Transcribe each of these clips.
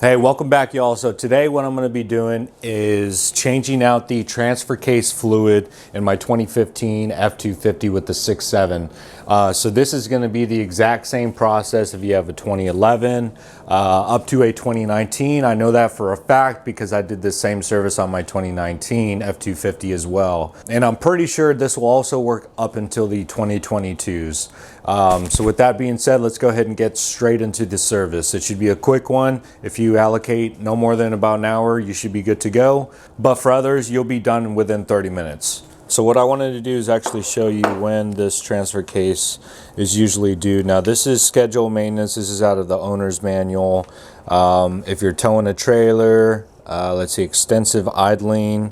Hey, welcome back, y'all. So today what I'm going to be doing is changing out the transfer case fluid in my 2015 F250 with the 6.7. So this is going to be the exact same process if you have a 2011 up to a 2019. I know that for a fact because I did the same service on my 2019 F250 as well. And I'm pretty sure this will also work up until the 2022s. So with that being said, let's go ahead and get straight into the service. It should be a quick one. If you allocate no more than about an hour, you should be good to go. But for others, you'll be done within 30 minutes. So what I wanted to do is actually show you when this transfer case is usually due. Now this is scheduled maintenance. This is out of the owner's manual. If you're towing a trailer, let's see, extensive idling.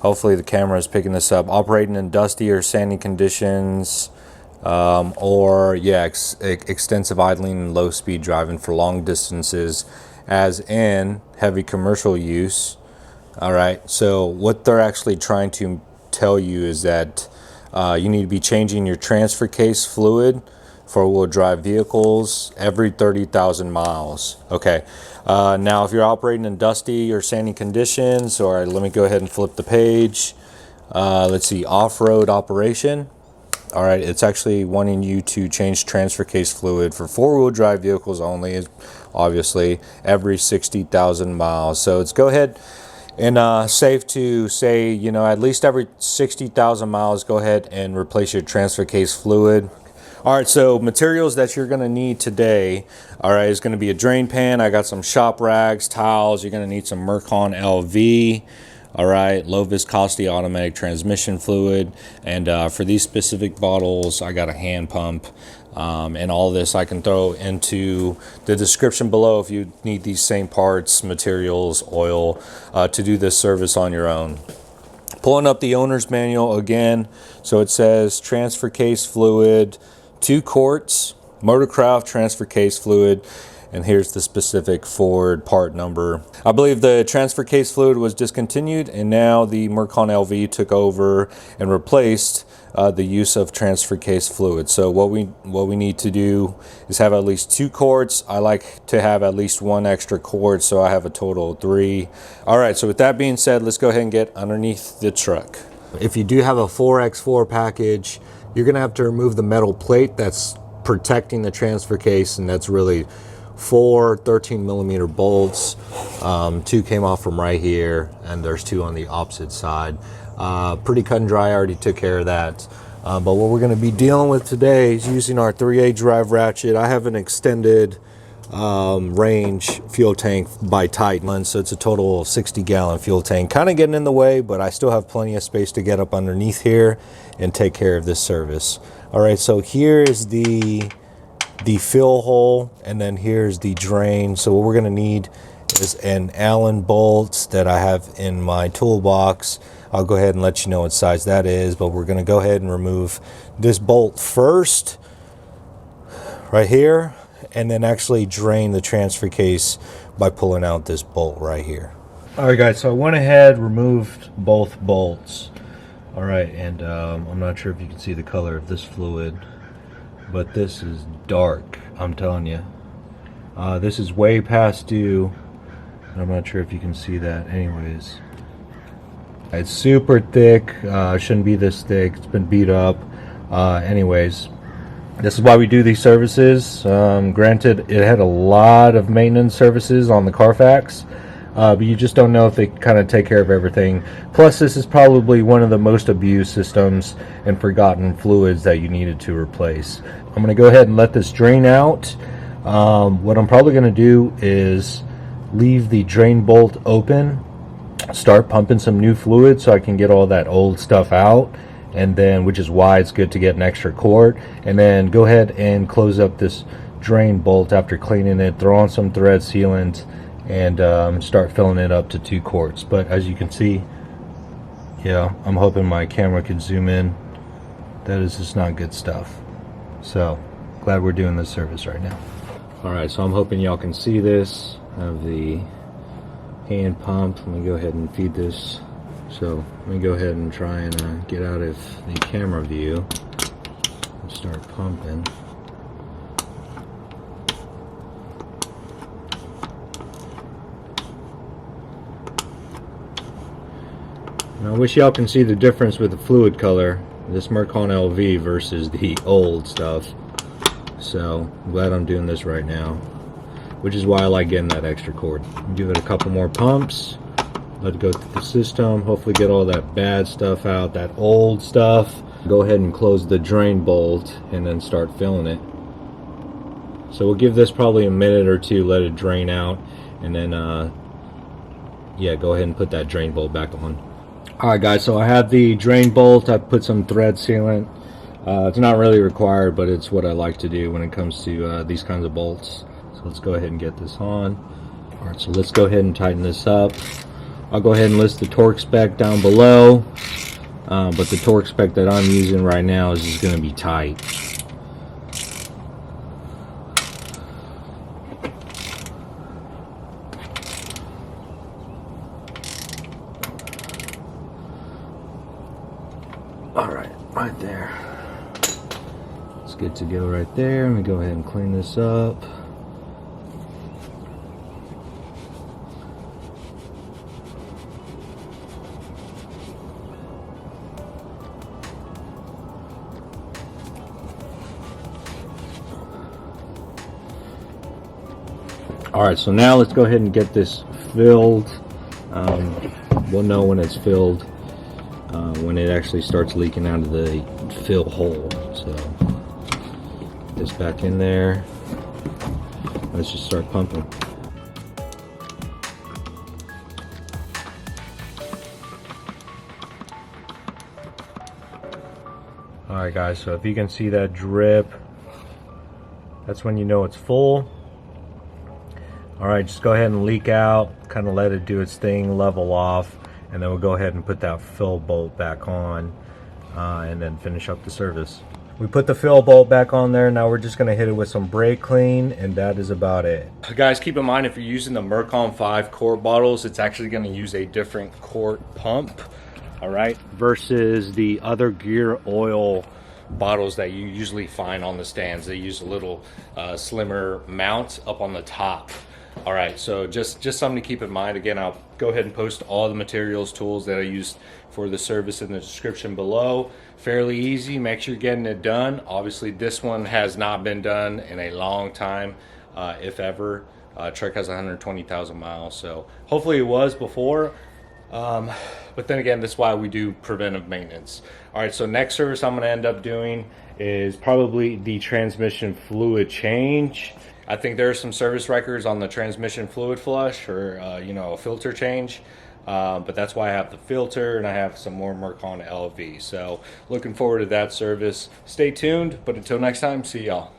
Hopefully the camera is picking this up. Operating in dusty or sandy conditions. Extensive idling and low speed driving for long distances, as in heavy commercial use. All right, so what they're actually trying to tell you is that you need to be changing your transfer case fluid for four-wheel drive vehicles every 30,000 miles. Okay, now if you're operating in dusty or sandy conditions, or let me go ahead and flip the page. Let's see, off-road operation. All right, it's actually wanting you to change transfer case fluid for four-wheel drive vehicles only, obviously, every 60,000 miles. So it's go ahead and safe to say, you know, at least every 60,000 miles, go ahead and replace your transfer case fluid. All right, so materials that you're gonna need today, all right, is gonna be a drain pan. I got some shop rags, towels. You're gonna need some Mercon LV. All right, low viscosity automatic transmission fluid, and for these specific bottles I got a hand pump, and all this I can throw into the description below if you need these same parts, materials, oil, to do this service on your own. Pulling up the owner's manual again, so it says transfer case fluid, 2 quarts, Motorcraft transfer case fluid. And here's the specific Ford part number. I believe the transfer case fluid was discontinued, and now the Mercon LV took over and replaced the use of transfer case fluid. So what we need to do is have at least 2 quarts. I like to have at least 1 extra quart, so I have a total of 3. All right, so with that being said, let's go ahead and get underneath the truck. If you do have a 4x4 package, you're gonna have to remove the metal plate that's protecting the transfer case, and that's really 4 13mm bolts. 2 came off from right here, and there's 2 on the opposite side. Pretty cut and dry, I already took care of that. But what we're going to be dealing with today is using our 3A drive ratchet. I have an extended range fuel tank by Titan, so it's a total of 60-gallon fuel tank. Kind of getting in the way, but I still have plenty of space to get up underneath here and take care of this service. All right, so here is the fill hole, and then here's the drain. So what we're going to need is an Allen bolt that I have in my toolbox. I'll go ahead and let you know what size that is, but we're going to go ahead and remove this bolt first right here, and then actually drain the transfer case by pulling out this bolt right here. All right guys, so I went ahead, removed both bolts. All right, and I'm not sure if you can see the color of this fluid, but this is dark, I'm telling you. This is way past due. I'm not sure if you can see that. Anyways, it's super thick. Shouldn't be this thick. It's been beat up. Anyways, this is why we do these services. Granted, it had a lot of maintenance services on the Carfax, but you just don't know if they kind of take care of everything. Plus, this is probably one of the most abused systems and forgotten fluids that you needed to replace. I'm going to go ahead and let this drain out. What I'm probably going to do is leave the drain bolt open, start pumping some new fluid so I can get all that old stuff out, and then, which is why it's good to get an extra quart, and then go ahead and close up this drain bolt after cleaning it, throw on some thread sealant, and start filling it up to 2 quarts. But as you can see, yeah, I'm hoping my camera can zoom in. That is just not good stuff. So glad we're doing this service right now. All right, so I'm hoping y'all can see this. I have the hand pump. Let me go ahead and feed this. So let me go ahead and try and get out of the camera view and start pumping. And I wish y'all can see the difference with the fluid color, this Mercon LV versus the old stuff. So I'm glad I'm doing this right now, which is why I like getting that extra cord. Give it a couple more pumps, let it go through the system, hopefully get all that bad stuff out, that old stuff. Go ahead and close the drain bolt and then start filling it. So we'll give this probably a minute or two, let it drain out, and then yeah, go ahead and put that drain bolt back on. Alright guys, so I have the drain bolt. I put some thread sealant. It's not really required, but it's what I like to do when it comes to these kinds of bolts. So let's go ahead and get this on. Alright, so let's go ahead and tighten this up. I'll go ahead and list the torque spec down below, but the torque spec that I'm using right now is just going to be tight. Alright, right there. It's good to go right there. Let me go ahead and clean this up. Alright, so now let's go ahead and get this filled. We'll know when it's filled when it actually starts leaking out of the fill hole. So get this back in there. Let's just start pumping. Alright guys, so if you can see that drip, that's when you know it's full. Alright, just go ahead and leak out, kind of let it do its thing, level off, and then we'll go ahead and put that fill bolt back on and then finish up the service. We put the fill bolt back on there. Now we're just going to hit it with some brake clean, and that is about it. Guys, keep in mind, if you're using the Mercon 5 quart bottles, it's actually going to use a different quart pump, alright, versus the other gear oil bottles that you usually find on the stands. They use a little slimmer mount up on the top. All right, so just something to keep in mind. Again, I'll go ahead and post all the materials, tools that I used for the service in the description below. Fairly easy. Make sure you're getting it done. Obviously, this one has not been done in a long time, if ever. Truck has 120,000 miles, so hopefully it was before. But then again, that's why we do preventive maintenance. All right, so next service I'm going to end up doing is probably the transmission fluid change. I think there are some service records on the transmission fluid flush or you know, a filter change, but that's why I have the filter and I have some more Mercon LV. So looking forward to that service. Stay tuned, but until next time, see y'all.